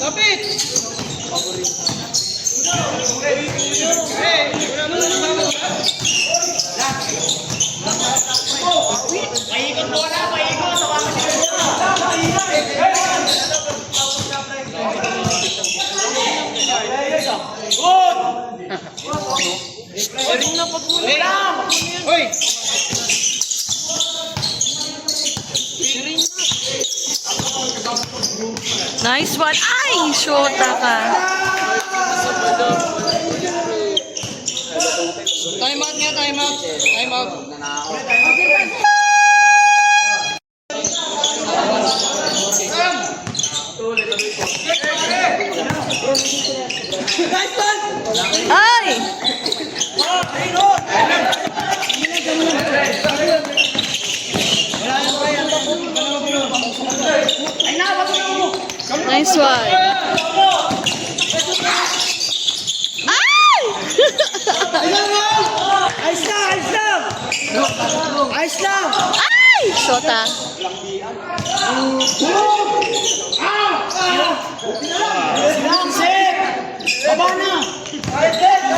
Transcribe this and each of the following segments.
Kapit! Paikot mo na, paikot! Galing na pag-ulam! Hoy! Nice one. Ay! Shota ka. Time out nga, time out. Time out. Ay! Nice one. Ay! Ayos lang, ayos lang! Ayos lang! Ay! Shota. Set! Baba na! Good!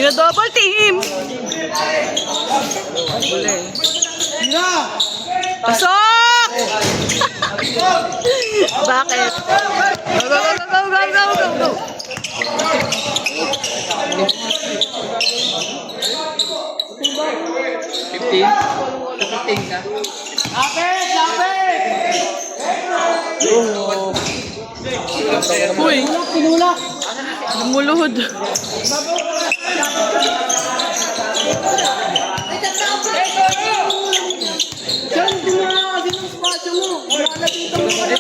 Yung double team. Pasok! Bakit? Go, go, go, go, go, go, go, go. Lapit! Lapit! Uy, Pinulak! lumuluhod. Diyan, dumaan! Din ang spasyo mo! Malalapitan mo pala!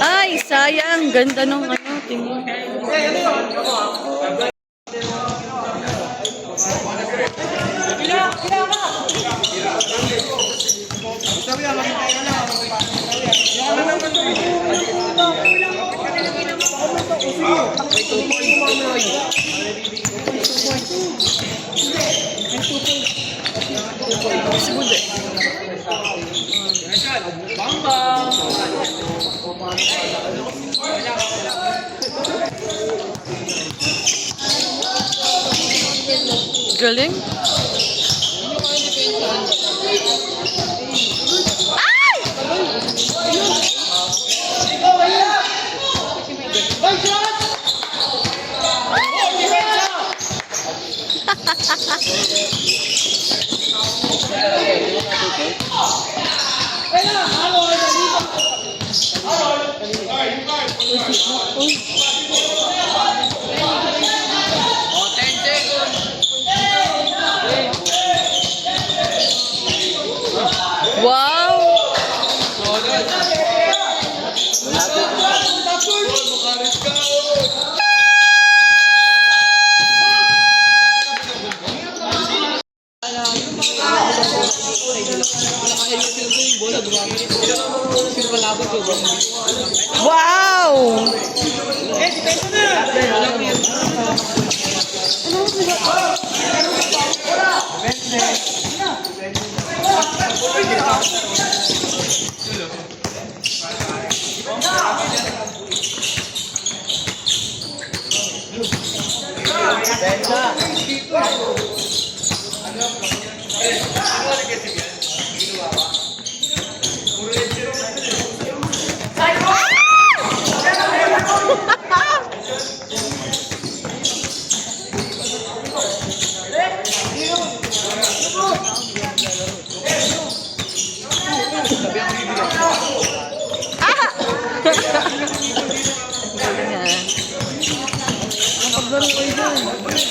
Ay, sayang. Ganda nung ano, tingin. Galing. Ay! Wow! Wow!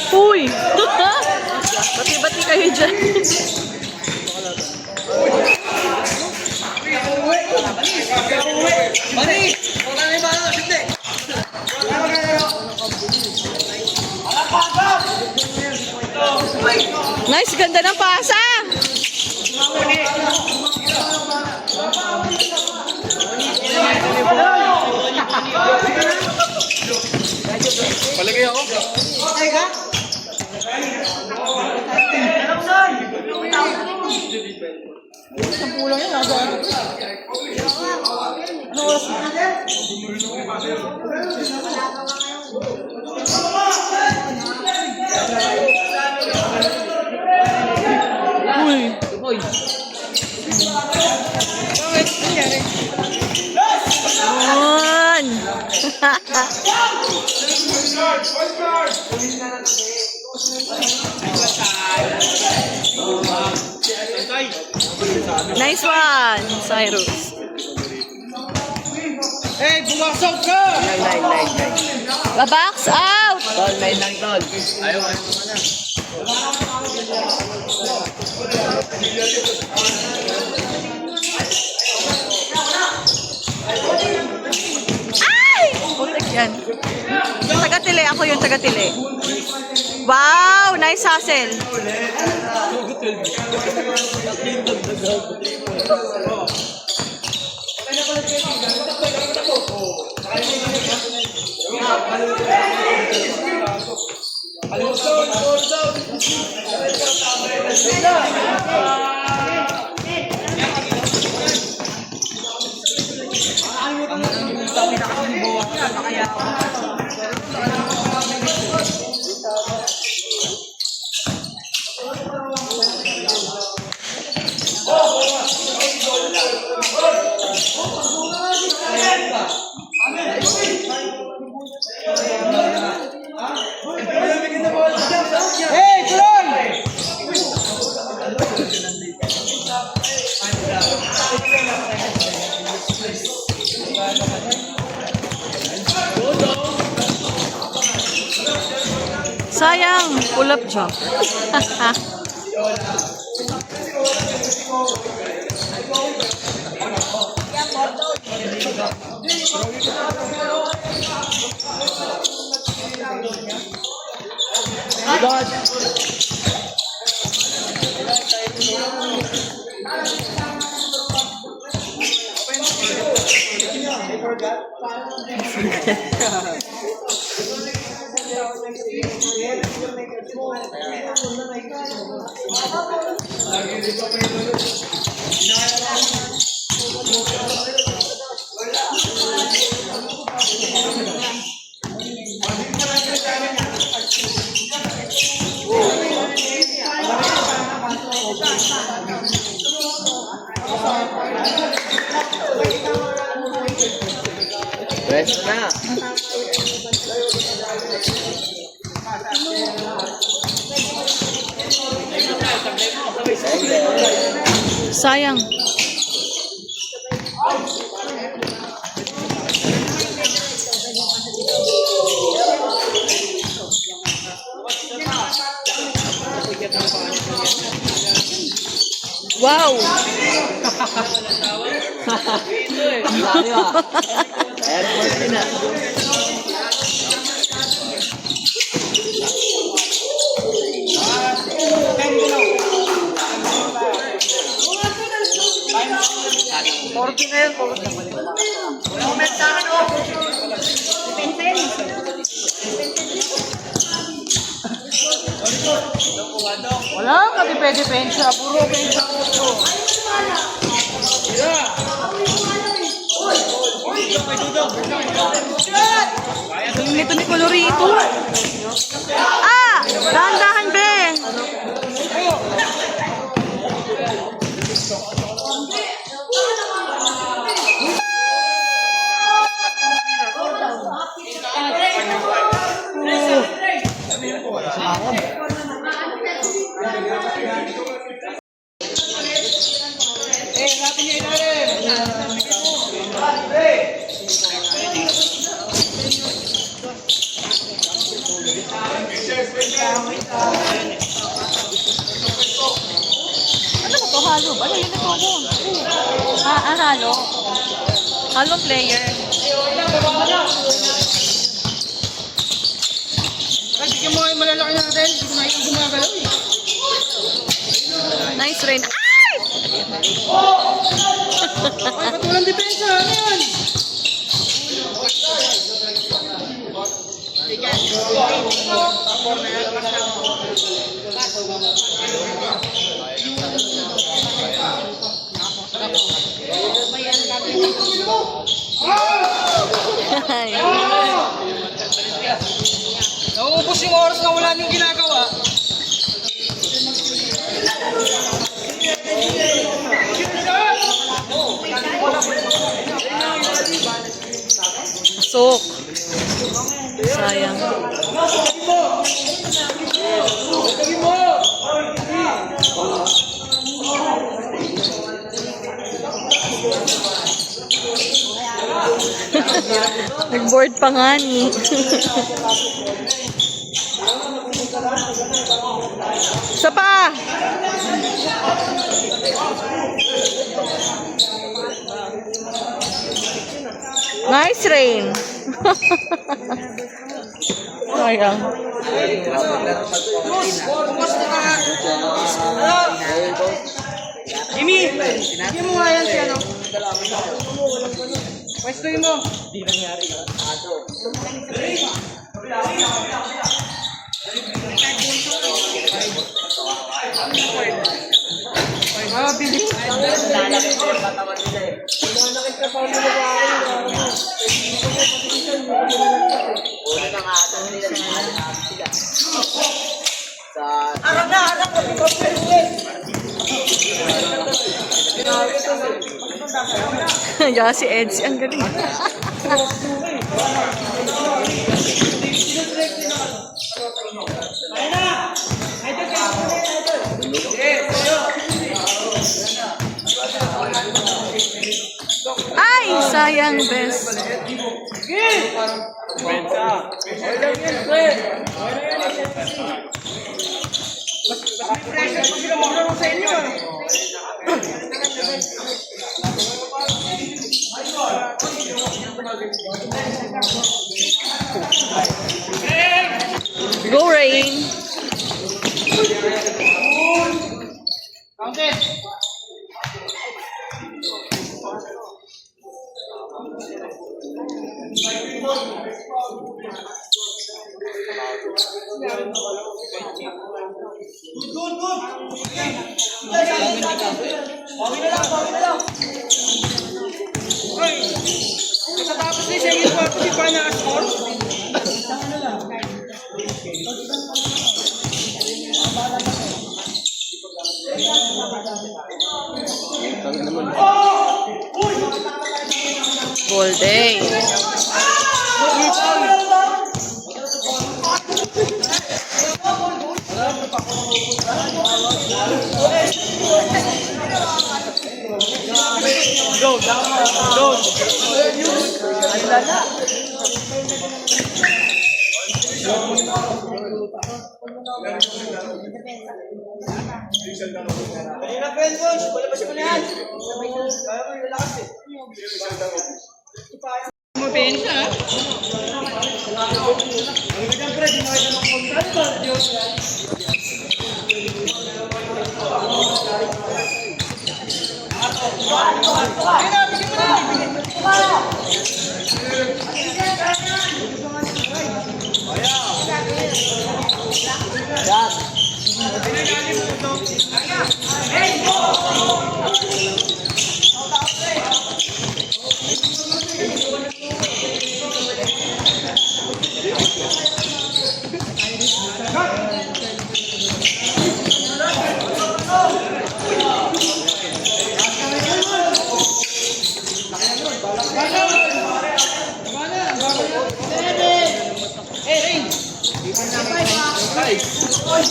Uy! Bati-bati kayo dyan. Mani! Wala na yung bala! Sindi! Nice, ganda ng pasa! Palagay ako. Okay ka? Isang pulang yan, nasa ano? Ano oras na? Uy. Bakit? Nangyari? Yun. Nice one, Cyrus. Eh, bumasok ka! Babox out. Ay! Putik yan. Taga-tili. Ako yung taga-tili. Wow! Nice hustle. Hey, Kulon! Sayang. Pull up job. Rest na. Sayang. Wow! Airport din na. Wala ka depensa, puro pensa ko. Ang nito ni Colorito. Ah! Dahan-dahan, be! Eh, natin yung ilalim. Ano ba to? Halo? Ano yun ito mo? Halo? Halo player. Ay, bigyan mo yung malalaki natin. Hindi ko na yung gumagalaw eh. Nice rain. Ay! Ay, patulang depensa. Ano yan? Ay. Nauubos yung oras na wala niyong ginagawa. Sok. Sayang. Nag-board pa nga ni. Isa pa! Nice rain. Sayang. Jimmy! Hindi mo nga yan siya, no? Pwestoy mo. Hindi nangyari. Ah, bilis. Lalakit ko yung katawan nila eh. Lalakit ka pa nila ba kayo? Una na nga ata nila sila. Harap na, harap na. Kaya si Edsi, ang galing. Ay, sayang, best. Pressure pa sila maglaro sa inyo. Go, Rain. Counted. Tapos ni Sige pa si pa na score. Ball day. Go, down, go. Kanina friend coach, palabas ko na yan. Kaya ko relax eh. Mapensa ha? Ang gandang pre, di nakita ng contractor, Diyos.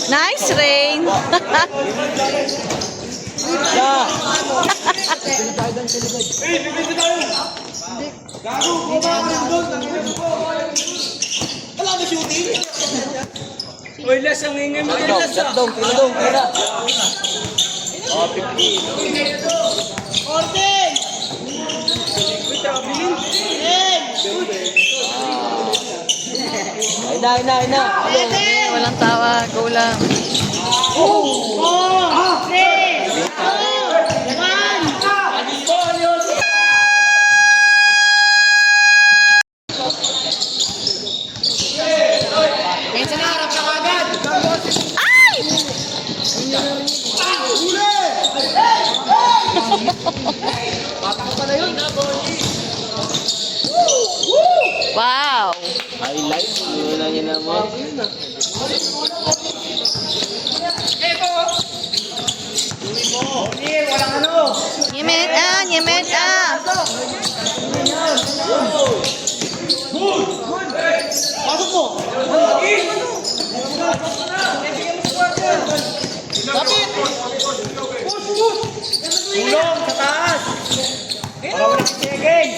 Nice, Rain. Wala na shooting. Uy, Les, ang ingay mo kay Les. Tira. Oh, 50. Orten! Uy, trabilin. Ay na. Walang tawa. Go lang. Wow! Highlight. Yun lang yun naman. Yemet ah! Yemet ah! Pasok mo! Kapit! Tulong sa taas! Para wala si Segeng!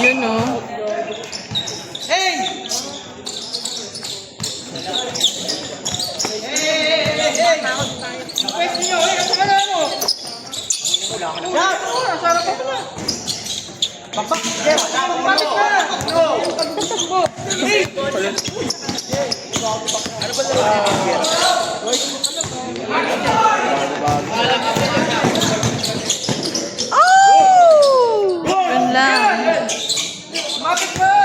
Yun oh. Hey! Hey! Pwede nyo! Hey! Nasa ka na mo! Yan! Sarap pa na! Bakbak! Yes! Bakbak na! No! Hey! Ano ba Oh! Yun lang. Bakit ba?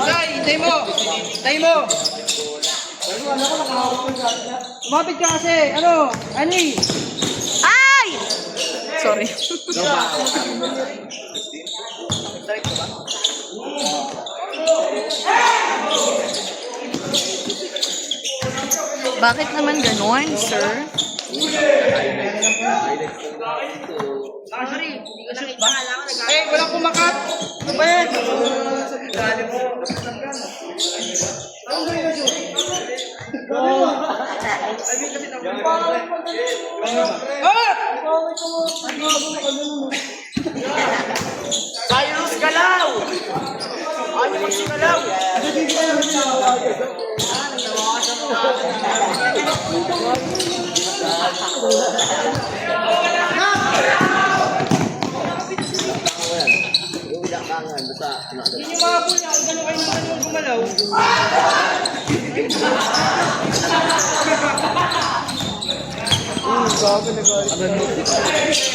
Tay, hintay mo! Hintay mo! Umapit ka kasi! Ano? Ani? Ay! Sorry. Bakit naman ganon, sir? Eh, walang kumakat! Ano ba yan? Cyrus Galaw! Ano magsigalaw? Hindi nyo makapul niya kung gano'n kayo naman yung gumalaw.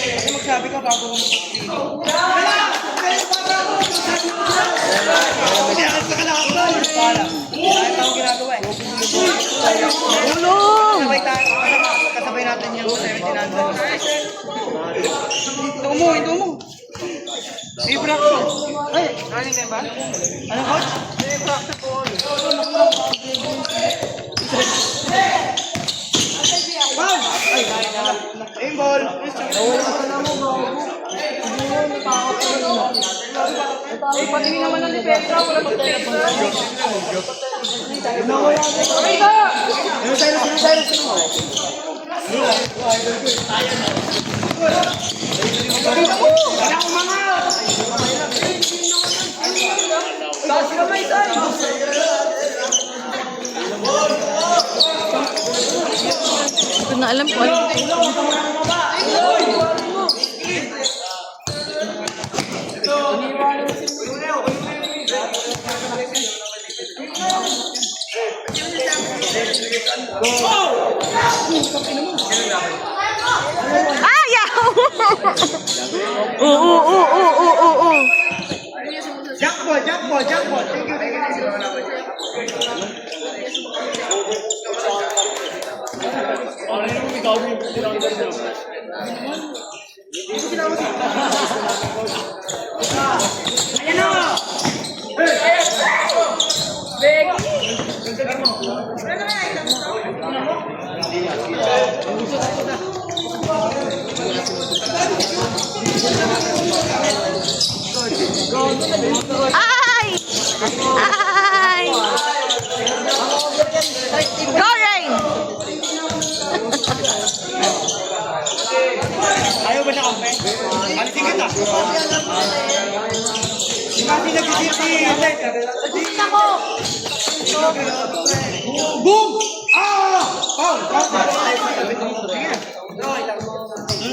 Kasi magsabi ka bago mo Tulong! kasabay natin yung 1700. Ito mo, ito mo. May fraction. Ay, running na ba? Ano, coach? May fraction po. Ball! Ay, kaya na. Aim ball. Eh, patingin naman ng depensa. Walang depensa. Ay, ka! Wala akong mga! Taas ka ba ito? Hindi ko na alam kung ano. Ayaw! Oo. Jackpot, jackpot, jackpot. Thank you, thank you. Ayan na! Ay! Ay! Go, Rain! Ayaw ba siya kampe? Alisin kita. Kasi nag-isip Ako! Boom! Ah! Oh!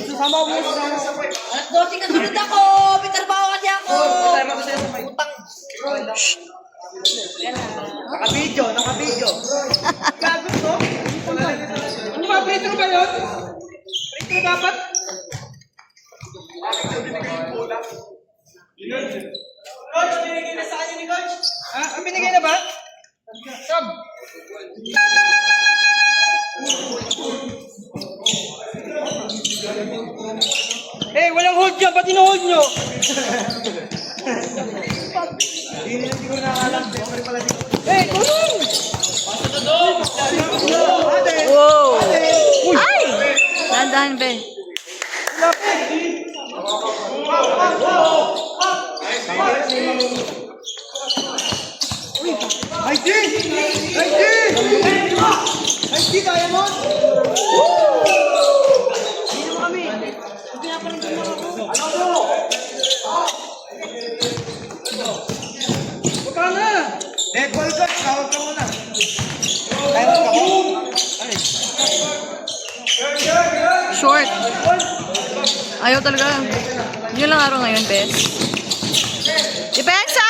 Susama mo sa Alas 12 kasunod ako! Pitarbaho kasi ako! Naka-video, naka-video. Gago to? Ano ba? Petro ba yun? Petro dapat? Coach, binigay na sa kanya ni Coach. Ah, binigay na ba? Sab. Eh, walang hold dyan. Ba't ino-hold nyo? Hindi ko nakakalam. Eh, tulong! Wow! Ay! Dahan-dahan, be. ID! ID! ID, kaya mo? Dito kami. Hindi na pala dito ako. Baka na! Eh, ball coach, tawag ka muna. Tawag ka mo. Short. Ayaw talaga. Yun lang araw ngayon, bes. Depensa!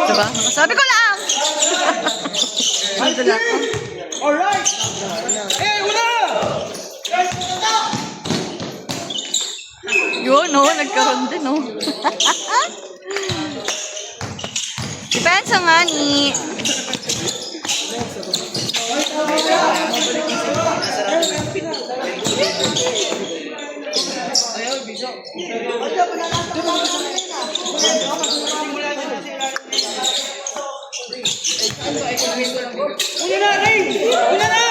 Diba? Sabi ko lang! Dito lang. Alright! Eh, una! Yun, no? Nagkaroon din, no? Depensa nga ni. Una na, Ray! Una na!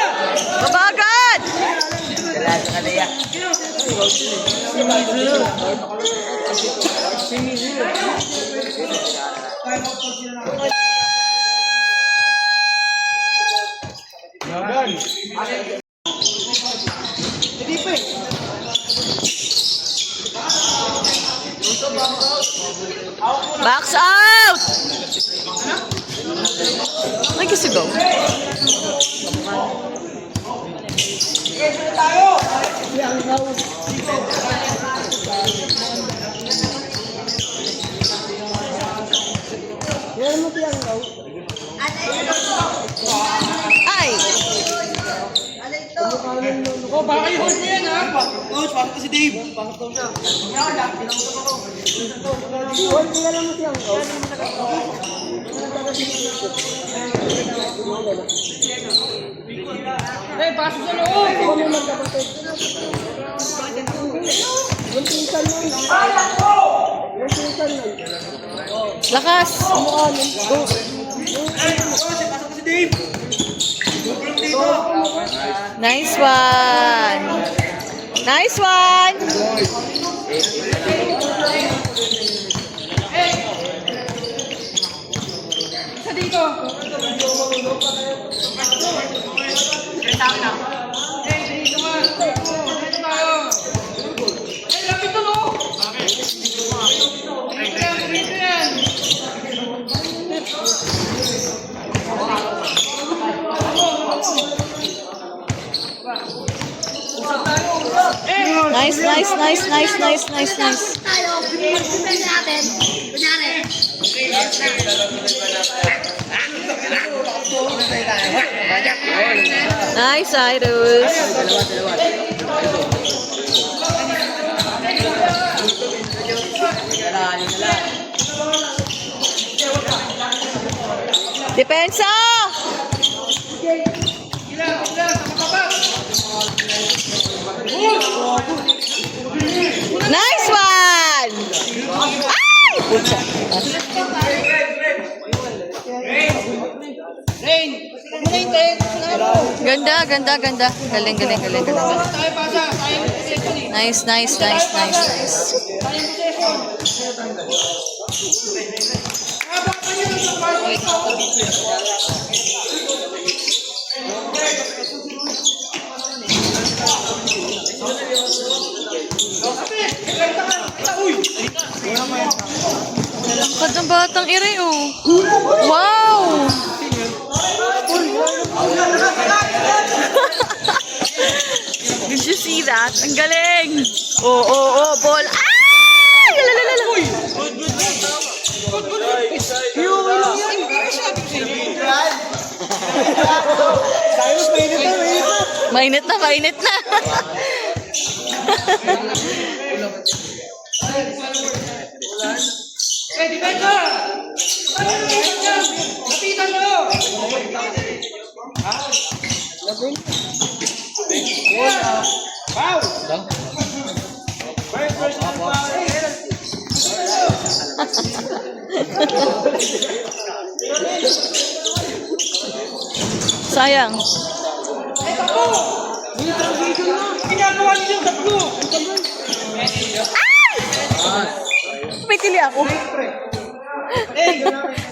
Babagat! Hindi pa eh. Box out! May gusto go. Ay! Oh, baka i-hold mo yan, ha? Coach, bakit ko si Dave? Bakit daw siya? Hold mo lang mo siya. Eh, pasok sa loob! Lakas! Coach, pasok ko si Dave! Tulong dito! Nice one! Nice one! Isa dito! Eh, dito ka! Dito tayo! Eh, lapit to, no? Dito yan! Nice, nice, nice, nice, nice, nice, nice. Nice, Cyrus. Depensa! Nice one! Ay! Pucha. Rain! Muna yung tayo! Ganda, ganda, ganda. Galing, galing, galing, galing. Tayo pasa! Tayo yung possession eh! Nice, nice, nice, nice, nice. Tayo yung possession! Habang pa yun sa party ito! Langkad ng batang ire, oh. Wow! Did you see that? Ang galing! Oh, oh, oh, ball. Ay! Lalalala! Mainit na, mainit na. Okay, depensa! Lapitan mo! Wow! First person Sayang. ginagawa niyo yung tatlo! May tili ako.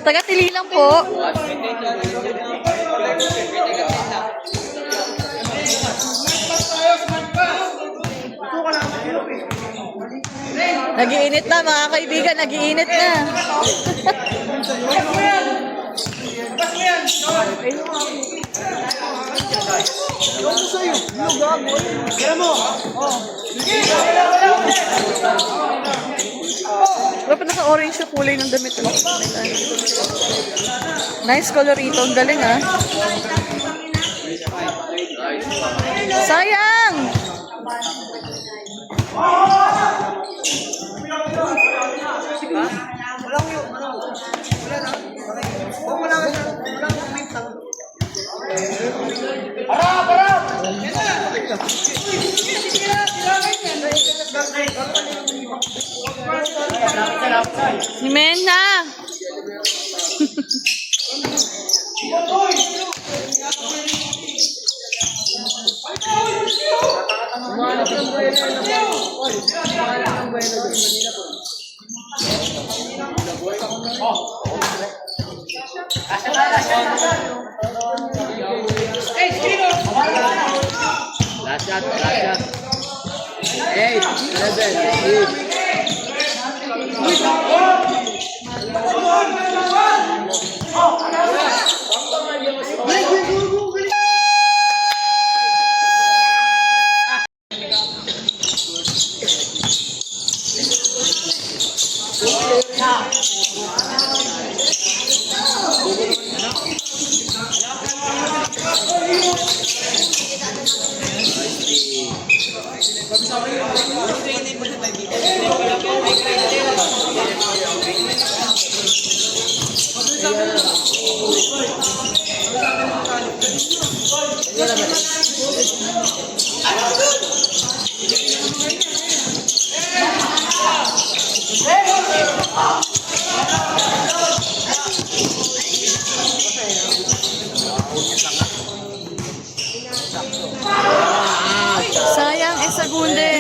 Taga-tili lang po. Nagiinit na mga kaibigan, nagiinit na. Dapat nasa orange yung kulay ng damit. Nice colorito. Ang galing ah. Sayang! Si Mena! Last shot. 8, 11, 8. Sayang, isa gunde.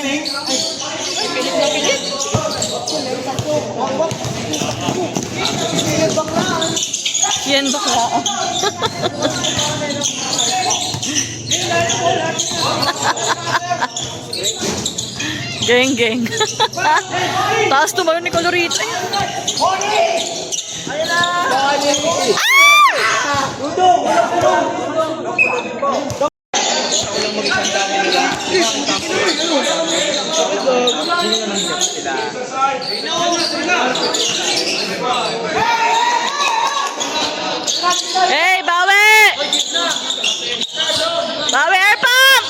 Yan bakla. Geng. Taas tumayo ni Colorito. Hey, bawi! Bawi, air pump!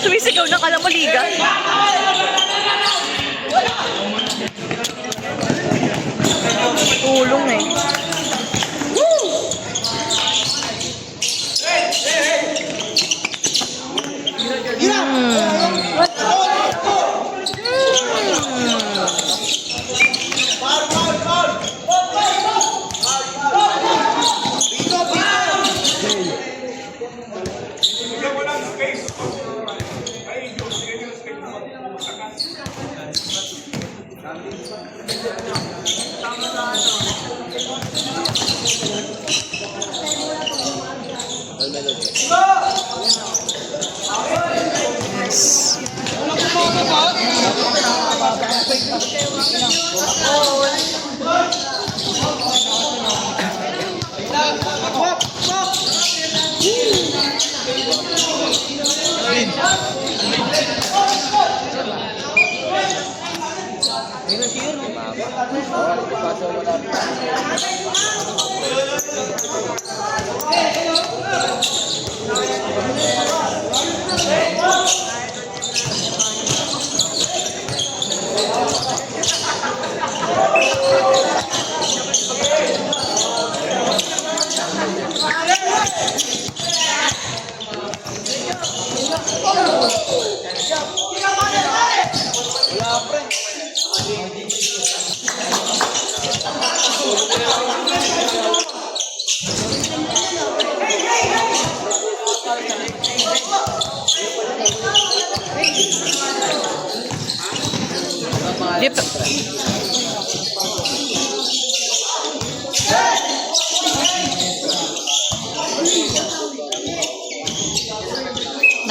Sumisigaw na kala mo liga. Tulong eh.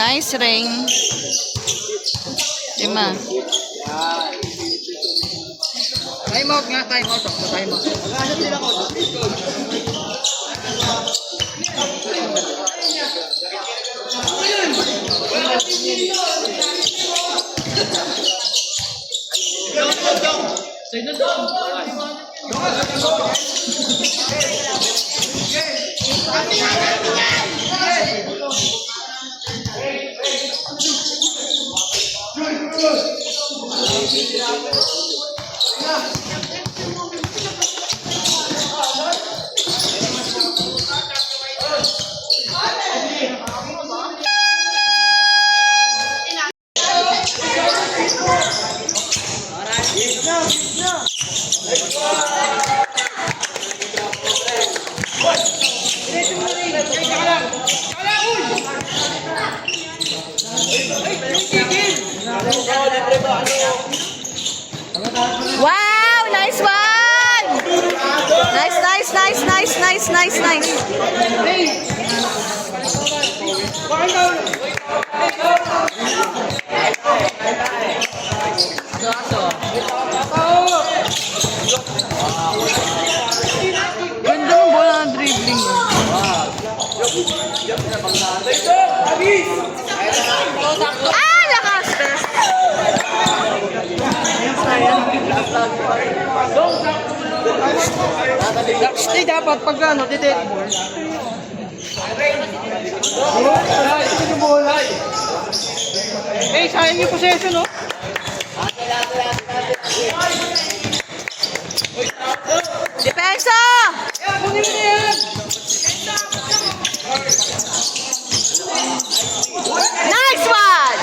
Nice ring. 5. Time out nga, time out. Time out. Wow! Nice one! Nice. Ganda ng bola ng dribbling. Ah! Lakas! Stay dapat pag ano, dead ball. Eh, sayang yung possession, no? Depensa! Kunin mo na yan! Nice one!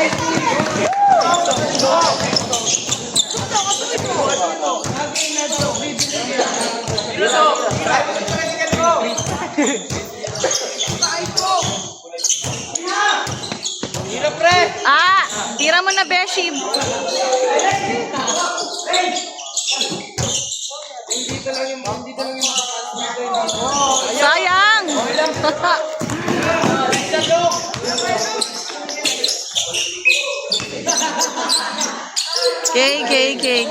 Hirap, pre! Ah! Tira mo na, Beshi. Sayang! K.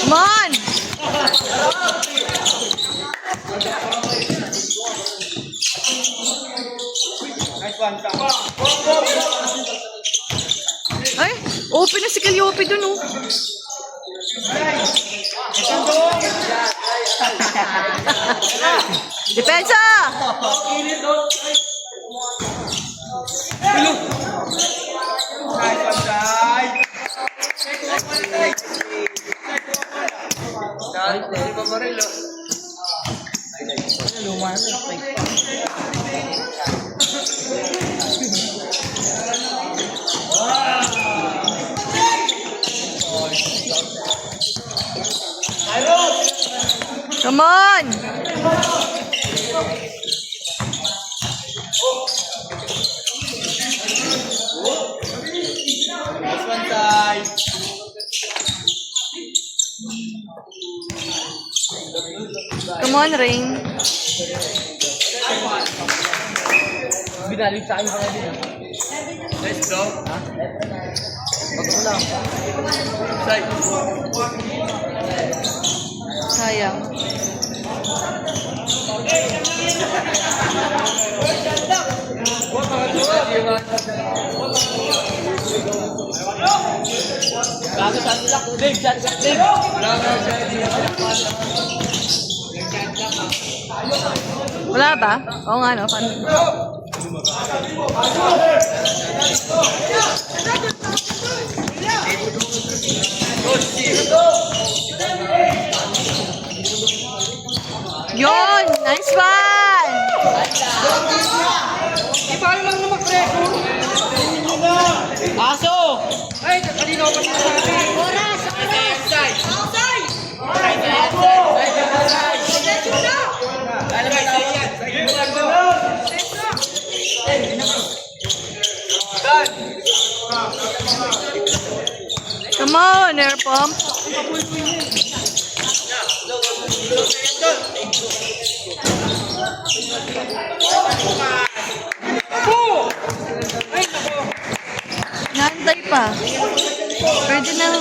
Come on! Nice one, tama. Ay, open na si Calliope dun, oh. Depensa! Nice one, side. Come on! Nice one, side. Come on, Ring. Binalig sa akin ka na din. Let's go. Ha? Pagod lang. Side. Sayang. Bago sa tulak. Dig. Wala ba? Oo nga, no? Paano? Yun! Nice one! Paano lang na mag-pressure? Aso! Ay, kanina ko pa sinasabi. Oras! Outside! Outside! Water pump. Nantay pa. Pwede nang...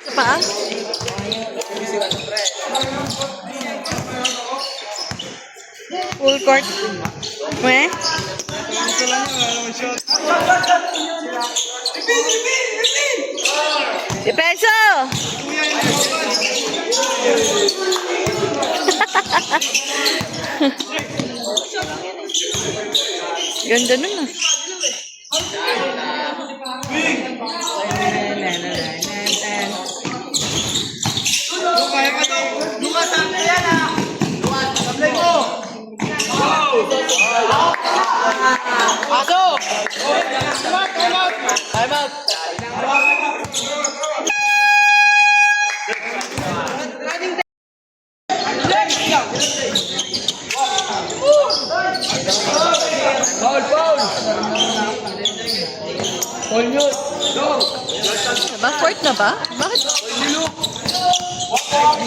Sa paa? Full court. Weh? Depenso! Ganda nun ah. Lukas, sabi yan ah! Lukas, sablay mo! Pasok! Time out! Foul! Foul yun! Diba? Court na ba? Bakit? Foul!